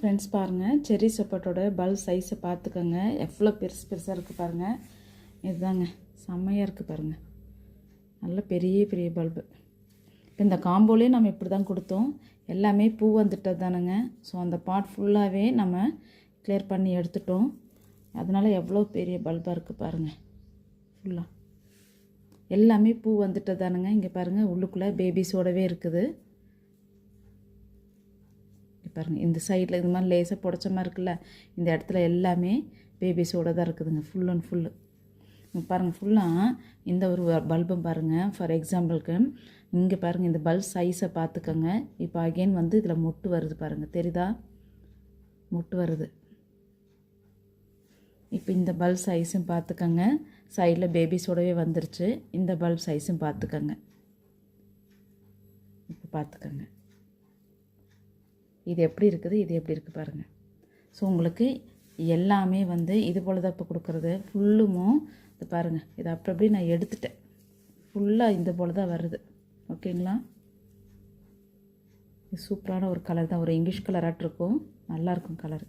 Friends பாருங்கள், cherry சப்போட்டோட bulb சைஸை பார்த்துக்கோங்க. எவ்வளோ பெருசு பெருசாக இருக்குது பாருங்கள். இதுதாங்க செம்மையாக இருக்குது பாருங்கள். நல்ல பெரிய பெரிய பல்பு. இப்போ இந்த காம்போலே நம்ம இப்படி தான் கொடுத்தோம். எல்லாமே பூ வந்துட்டது தானுங்க. ஸோ அந்த பார்ட் ஃபுல்லாகவே நம்ம கிளியர் பண்ணி எடுத்துட்டோம். அதனால் எவ்வளோ பெரிய பல்பாக இருக்குது பாருங்கள். ஃபுல்லாக எல்லாமே பூ வந்துட்டது தானுங்க. இங்கே பாருங்கள், உள்ளுக்குள்ளே பேபிஸோடவே இருக்குது. பாருங்கள், இந்த சைடில் இது மாதிரி லேசாக புடச்ச மாதிரி இருக்குல்ல, இந்த இடத்துல எல்லாமே பேபிஸோடு தான் இருக்குதுங்க. ஃபுல் அண்ட் ஃபுல்லு பாருங்கள். ஃபுல்லாக இந்த ஒரு பல்பும் பாருங்கள். ஃபார் எக்ஸாம்பிளுக்கு இங்கே பாருங்கள், இந்த பல்ப் சைஸை பார்த்துக்கோங்க. இப்போ அகெயின் வந்து இதில் மொட்டு வருது பாருங்கள், தெரியுதா? மொட்டு வருது. இப்போ இந்த பல்ப் சைஸும் பார்த்துக்கோங்க. சைடில் பேபிஸோடவே வந்துருச்சு. இந்த பல்ப் சைஸும் பார்த்துக்கோங்க. இப்போ பார்த்துக்கோங்க இது எப்படி இருக்குது, இது எப்படி இருக்குது பாருங்கள். ஸோ உங்களுக்கு எல்லாமே வந்து இது போல் தான் இப்போ கொடுக்குறது. ஃபுல்லுமும் இது பாருங்கள், இதை அப்படி நான் எடுத்துட்டேன். ஃபுல்லாக இந்த போல் தான் வருது. ஓகேங்களா? இது சூப்பரான ஒரு கலர் தான். ஒரு இங்கிலீஷ் கலராக இருக்கும். நல்லாயிருக்கும் கலர்.